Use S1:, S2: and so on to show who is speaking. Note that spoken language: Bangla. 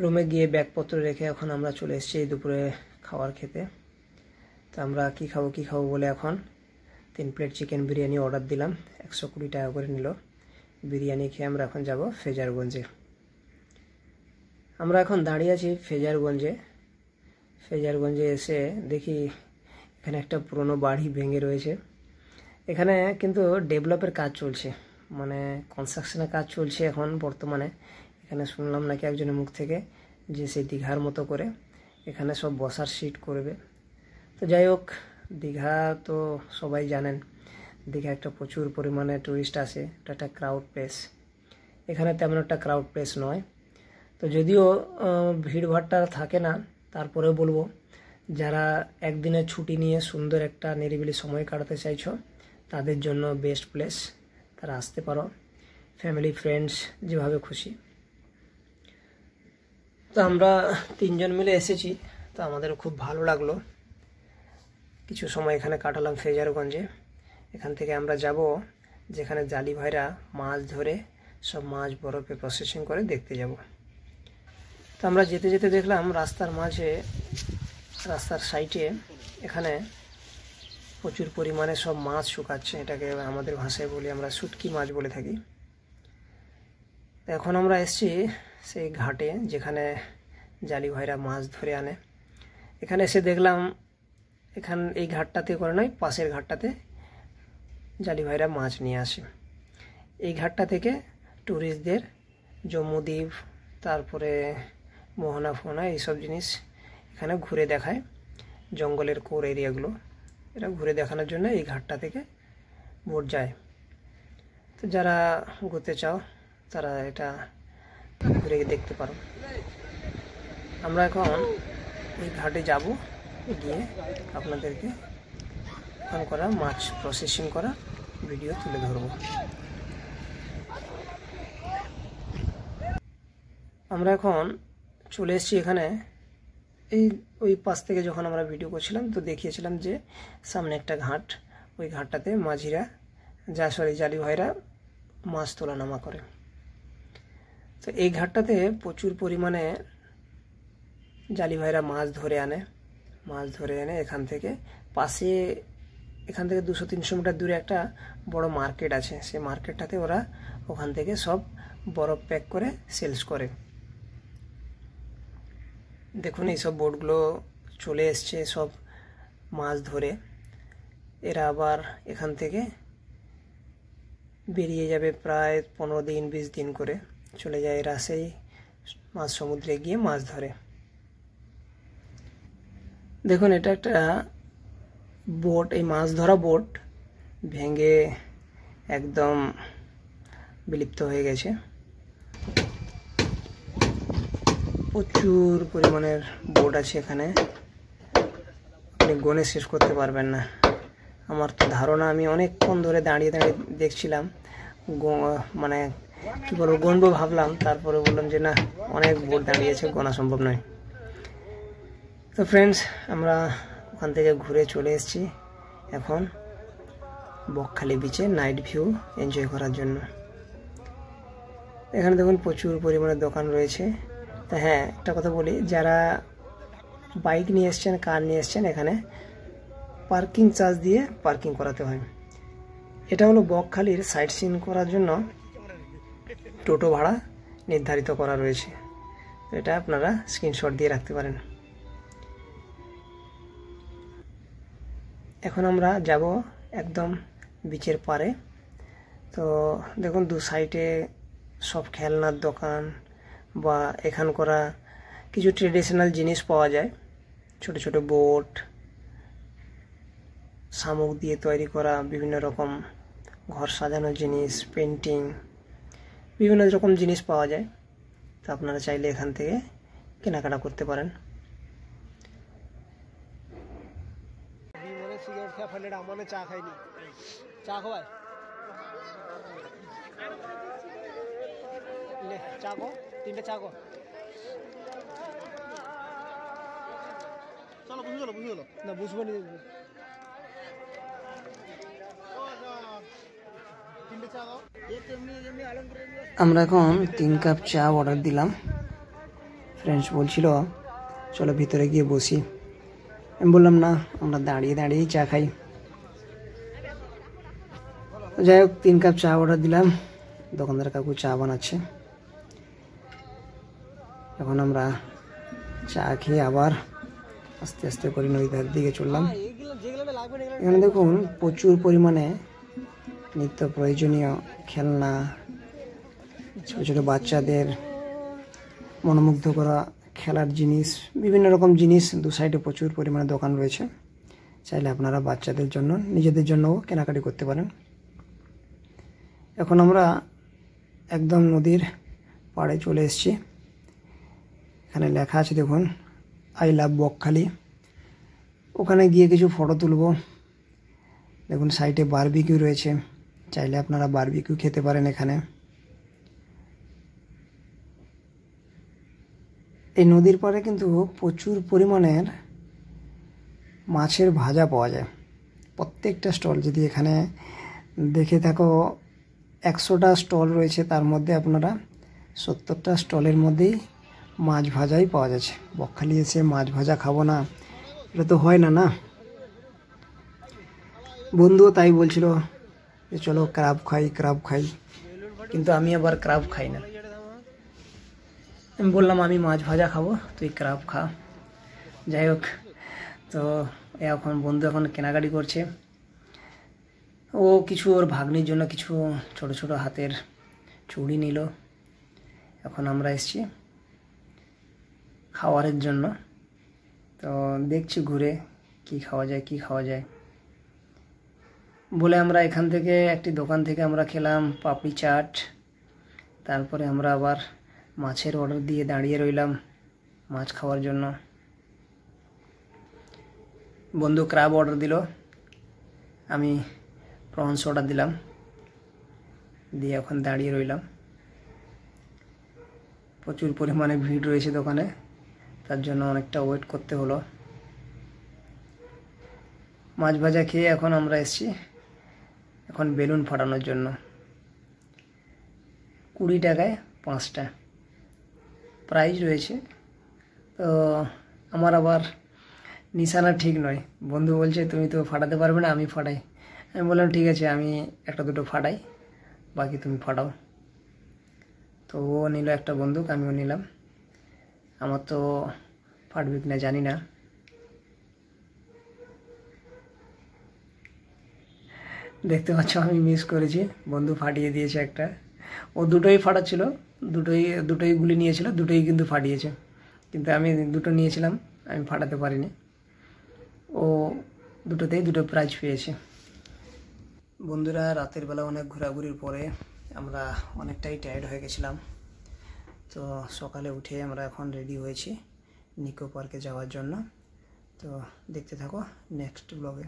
S1: রুমে গিয়ে ব্যাগপত্র রেখে এখন আমরা চলে এসেছি এই দুপুরে খাবার খেতে। তো আমরা কি খাবো বলে এখন 3 প্লেট চিকেন বিরিয়ানি অর্ডার দিলাম, 120 টাকা করে নিল। বিরিয়ানি খেয়ে আমরা এখন যাব ফেজারগঞ্জে। আমরা এখন দাঁড়িয়ে আছি ফেজারগঞ্জে এসে দেখি এখানে একটা পুরনো বাড়ি ভেঙে রয়েছে। এখানে কিন্তু ডেভেলপের কাজ চলছে, মানে কনস্ট্রাকশনের কাজ চলছে এখন বর্তমানে। এখানে শুনলাম নাকি একজনের মুখ থেকে যে সেই দীঘার মতো করে এখানে সব বসার সিট করবে। তো যাই হোক, দীঘা তো সবাই জানেন, দীঘা একটা প্রচুর পরিমাণে টুরিস্ট আসে, এটা একটা ক্রাউড প্লেস। এখানে তেমন একটা ক্রাউড প্লেস নয়। তো যদিও ভিড়ভাড়টা থাকে না, তারপরেও বলবো যারা একদিনের ছুটি নিয়ে সুন্দর একটা নিরিবিলি সময় কাটাতে চাইছো তাদের জন্য বেস্ট প্লেস, তারা আসতে পারো, ফ্যামিলি ফ্রেন্ডস যেভাবে খুশি। তো আমরা 3 জন মিলে এসেছি, তো আমাদের খুব ভালো লাগলো। কিছু সময় এখানে কাটালাম ফেজারগঞ্জে। এখান থেকে আমরা যাব যেখানে জালি ভাইরা মাছ ধরে সব মাছ বরফে প্রসেসিং করে দেখতে যাব। তো আমরা যেতে যেতে দেখলাম রাস্তার সাইডে এখানে প্রচুর পরিমাণে সব মাছ শুকাচ্ছে, এটাকে আমাদের ভাষায় বলি আমরা শুটকি মাছ বলে থাকি। এখন আমরা এসেছি সেই ঘাটে যেখানে জালি ভাইরা মাছ ধরে আনে। এখানে এসে দেখলাম এই ঘাটটাতে করে নয়, পাশের ঘাটটাতে জালি ভাইরা মাছ নিয়ে আসে। এই ঘাটটা থেকে ট্যুরিস্টদের জম্মুদ্বীপ, তারপরে মোহনা ফোনা এইসব জিনিস এখানে ঘুরে দেখায়, জঙ্গলের কোর এরিয়াগুলো এটা ঘুরে দেখানোর জন্য এই ঘাটটা থেকে বোট যায়। তো যারা ঘুরতে চাও তারা এটা ঘুরে দেখতে পারো। আমরা এখন এই ঘাটে যাব, গিয়ে আপনাদেরকে অন করা মাছ প্রসেসিং করা ভিডিও তুলে ধরব। আমরা এখন চলে এসেছি এখানে। ওই পাশ থেকে যখন আমরা ভিডিও করছিলাম তো দেখিয়েছিলাম যে সামনে একটা ঘাট, ওই ঘাটটাতে মাঝিরা জালি ভাইরা মাছ তোলা নামা করে। তো এই ঘাটটাতে প্রচুর পরিমাণে জালি ভাইরা মাছ ধরে এনে এখান থেকে 200-300 মিটার দূরে একটা বড় মার্কেট আছে, সেই মার্কেটটাতে ওরা ওখান থেকে সব বরফ প্যাক করে সেলস করে। দেখুন এইসব বোটগুলো চলে এসছে সব মাছ ধরে, এরা আবার এখান থেকে বেরিয়ে যাবে প্রায় 15 দিন 20 দিন করে চলে যায়, এরা সেই মাছ সমুদ্রে গিয়ে মাছ ধরে। দেখুন এটা একটা বোট, এই মাছ ধরা বোট ভেঙে একদম বিলুপ্ত হয়ে গেছে। প্রচুর পরিমাণের বোট আছে এখানে, আপনি গনে শেষ করতে পারবেন না। আমার তো ধারণা, আমি অনেকক্ষণ ধরে দাঁড়িয়ে দেখছিলাম, মানে কি বলবো, গনবো ভাবলাম, তারপরে বললাম যে না, অনেক বোট দাঁড়িয়েছে, গোনা সম্ভব নয়। তো ফ্রেন্ডস, আমরা ওখান থেকে ঘুরে চলে এসেছি এখন বকখালি বিচে নাইট ভিউ এনজয় করার জন্য। এখানে দেখুন প্রচুর পরিমাণে দোকান রয়েছে। তা হ্যাঁ, একটা কথা বলি, যারা বাইক নিয়ে এসছেন, কার নিয়ে এসছেন, এখানে পার্কিং চার্জ দিয়ে পার্কিং করাতে হয়। এটা হলো বকখালির সাইট সিন করার জন্য টোটো ভাড়া নির্ধারিত করা রয়েছে, এটা আপনারা স্ক্রিনশট দিয়ে রাখতে পারেন। এখন আমরা যাব একদম বিচের পারে। তো দেখুন দু সাইডে সব খেলনার দোকান বা এখান করা কিছু ট্রেডিশনাল জিনিস পাওয়া যায়, ছোট ছোট বোট, শামুক দিয়ে তৈরি করা বিভিন্ন রকম ঘর সাজানোর জিনিস, পেন্টিং, বিভিন্ন রকম জিনিস পাওয়া যায়। তো আপনারা চাইলে এখান থেকে কেনাকাটা করতে পারেন। চা খাইনি, চা খাওয়ায় চা খো, 3টে চা খো। চলো বুঝে গেলো না, বুঝবো নি। আমরা এখন 3 কাপ চা অর্ডার দিলাম। ফ্রেন্ডস বলছিল চলো ভিতরে গিয়ে বসি, আমি বললাম না, আমরা দাঁড়িয়ে দাঁড়িয়েই চা খাই। যাই হোক 3 কাপ চা অর্ডার দিলাম, দোকানদার কাকু চা বানাচ্ছে। এখন আমরা চা খেয়ে আবার আস্তে আস্তে করে নদীর ধার দিকে চললাম। এখানে দেখুন প্রচুর পরিমাণে নিত্য প্রয়োজনীয় খেলনা, ছোটো ছোটো বাচ্চাদের মনোমুগ্ধ করা খেলার জিনিস, বিভিন্ন রকম জিনিস দু সাইডে প্রচুর পরিমাণে দোকান রয়েছে। চাইলে আপনারা বাচ্চাদের জন্য নিজেদের জন্যও কেনাকাটি করতে পারেন। এখন আমরা একদম নদীর পাড়ে চলে এসেছি। এখানে লেখা আছে দেখুন, আই লাভ বকখালি। ওখানে গিয়ে কিছু ফটো তুলব। দেখুন সাইডে বারবিকিউ রয়েছে, চাইলে আপনারা বারবিকিউ খেতে পারেন এখানে। এই নদীর পাড়ে কিন্তু প্রচুর পরিমাণের মাছের ভাজা পাওয়া যায়। প্রত্যেকটা স্টল, যদি এখানে দেখে থাকো 100টা স্টল রয়েছে, তার মধ্যে আপনারা 70টা স্টলের মধ্যেই মাছ ভাজাই পাওয়া যাচ্ছে। বকখালি এসে মাছ ভাজা খাবো না, এটা তো হয় না। বন্ধুও তাই বলছিল যে চলো ক্রাব খাই, কিন্তু আমি আবার ক্রাব খাই না। আমি বললাম আমি মাছ ভাজা খাবো, তুই ক্রাব খা। যাই হোক, তো এখন বন্ধু এখন কেনাকাটি করছে। ও কিছু ওর ভাগ্নির জন্য কিছু ছোট ছোট হাতের চুড়ি নিল। এখন আমরা এসেছি খাওয়ারের জন্য, তো দেখছি ঘুরে কি খাওয়া যায় বলে আমরা এখান থেকে একটি দোকান থেকে আমরা খেলাম পাপড়ি চাট। তারপরে আমরা আবার মাছের অর্ডার দিয়ে দাঁড়িয়ে রইলাম মাছ খাওয়ার জন্য। বন্ধু ক্রাব অর্ডার দিল, আমি প্রনস অর্ডার দিলাম, দিয়ে এখন দাঁড়িয়ে রইলাম। প্রচুর পরিমাণে ভিড় রয়েছে দোকানে, তার জন্য অনেকটা ওয়েট করতে হলো। মাছ ভাজা খেয়ে এখন আমরা এসেছি এখন বেলুন ফাটানোর জন্য। 20 টাকায় 5টা প্রাইস রয়েছে। তো আমার আবার নিশানা ঠিক নয়, বন্ধু বলছে তুমি তো ফাটাতে পারবে না, আমি ফাটাই। আমি বললাম ঠিক আছে, আমি একটা দুটো ফাটাই, বাকি তুমি ফাটাও। তো ও নিল একটা বন্দুক, আমিও নিলাম। আমার তো ফাটবে কিনা জানি না। দেখতে পাচ্ছ আমি মিস করেছি, বন্ধু ফাটিয়ে দিয়েছে একটা। ও দুটোই ফাটাচ্ছিল, দুটোই গুলি নিয়েছিল, দুটোই কিন্তু ফাটিয়েছে। কিন্তু আমি দুটো নিয়েছিলাম, আমি ফাটাতে পারিনি। ও দুটোতেই দুটো প্রাইজ পেয়েছে। বন্ধুরা, রাতের বেলা অনেক ঘোরাঘুরির পরে আমরা অনেকটাই টায়ার্ড হয়ে গেছিলাম। তো সকালে উঠে আমরা এখন রেডি হয়েছি নিকো পার্কে যাওয়ার জন্য। তো দেখতে থাকো নেক্সট ব্লগে।